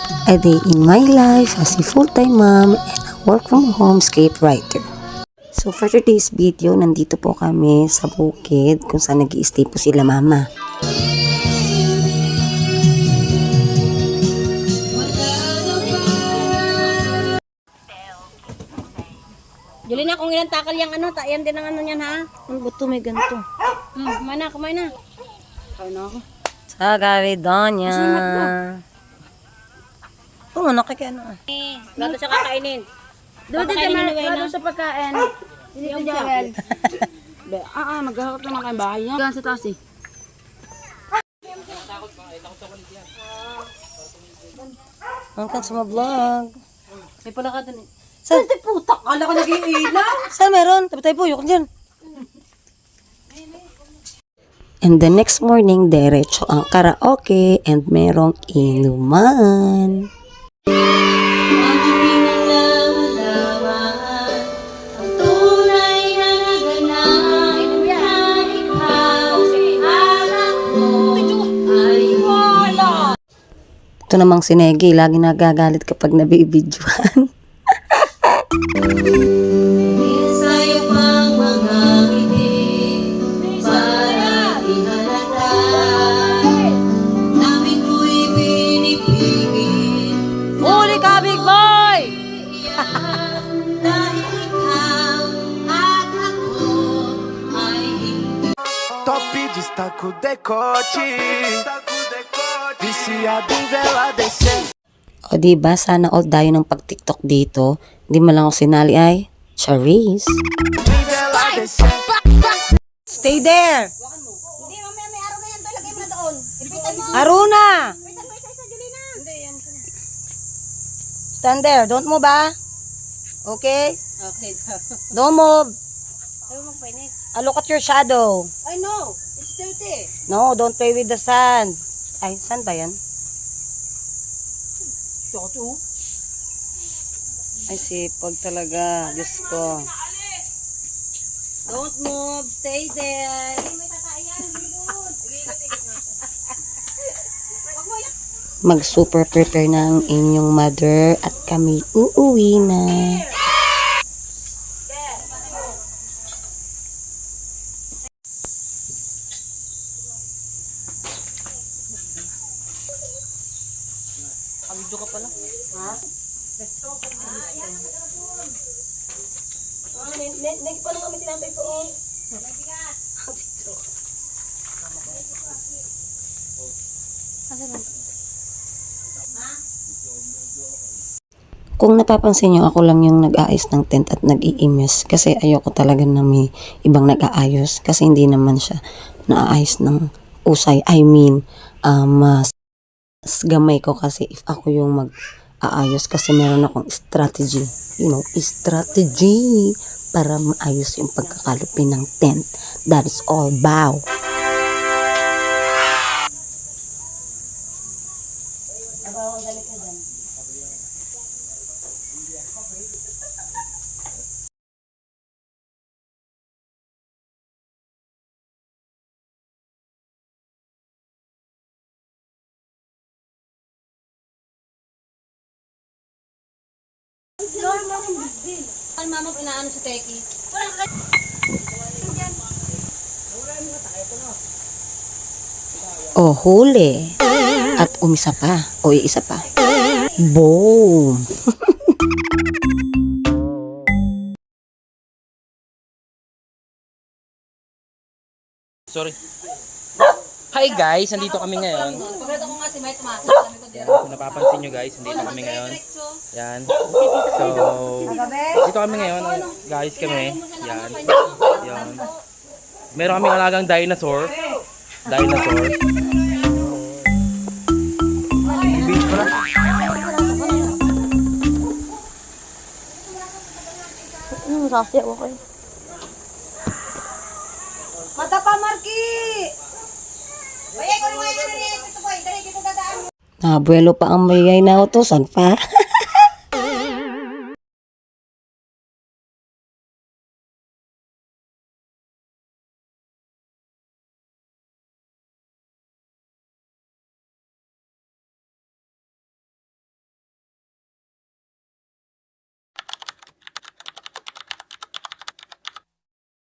A day in my life as a full-time mom and a work-from-home scriptwriter. So for today's video, nandito po kami sa bukid kung saan nag-i-stay po sila mama. Julina, kung ilang takal yung ano, yan din ang ano yan ha. Ang buto may ganito. Kumain na. Kain na ako. Sa Gavidonia. Oo, nakikano ah. Bago siya kakainin. Doon Papakainin dito ni Nuena. bago sa pagkain. Hindi ko Joel. Maghahakot naman kayo bahay niya. Gan sa taas eh. Ang kan sa mga vlog. May pala ka dun eh. Saan? Putak, kala ko nag-iilaw. Saan meron? Tabi tayo po, yuk dyan. And the next morning, diretso ang karaoke and merong inuman. Ito namang si Negi, lagi nagagalit kapag nabibidyohan. Huli ka, big boy! Top destaca o decote. Viciado em vela descendo. O diba, sana all tayo ng pag-tiktok dito. Hindi mo lang ako sinali ay, Charisse. Em vela descendo. Stay there! Hindi, mamaya may araw na yan. Doon, lagay mo na doon. Ilipitan mo. Aruna! Ilipitan mo isa-isa, Julina. Hindi, yan. Stand there, don't move ah. Okay? Okay. Don't move. Ayaw magpainis. Look at your shadow. I know. It's dirty. No, don't play with the sand. Ay, sand ba yan? Toto. Ay, sipag talaga. Diyos ko. Don't move. Stay there. Mag-super prepare na ang inyong mother at kami uuwi na. Video ka pala. Ha? Nag pa lang kami tinatay po. Kung napapansin nyo, ako lang yung nag-aayos ng tent at nag-iimis kasi ayoko talaga na may ibang nag-aayos kasi hindi naman siya naaayos ng usay. I mean, mas gamay ko kasi if ako yung mag-aayos kasi meron akong strategy. You know, strategy para maayos yung pagkakalupi ng tent. That is all. Bow. Ang mama po inaano si Teki. O, huli. At umisa pa. O, iisa pa. Boom! Sorry. Hi guys, nandito kami ngayon. Pagkita ko nga si May tumasok. Sabi ko Yan, kung napapansin nyo guys, nandito kami ngayon. Yan. So, dito kami ngayon, guys kami. Yan. Yan. Meron kaming alagang dinosaur. Dinosaur. Rasi ako kayo. Mata pa, Marky! Bayay ko naman yan. Dito, boy. Dali, dito dadaan. Abuelo pa ang mayay na utusan pa.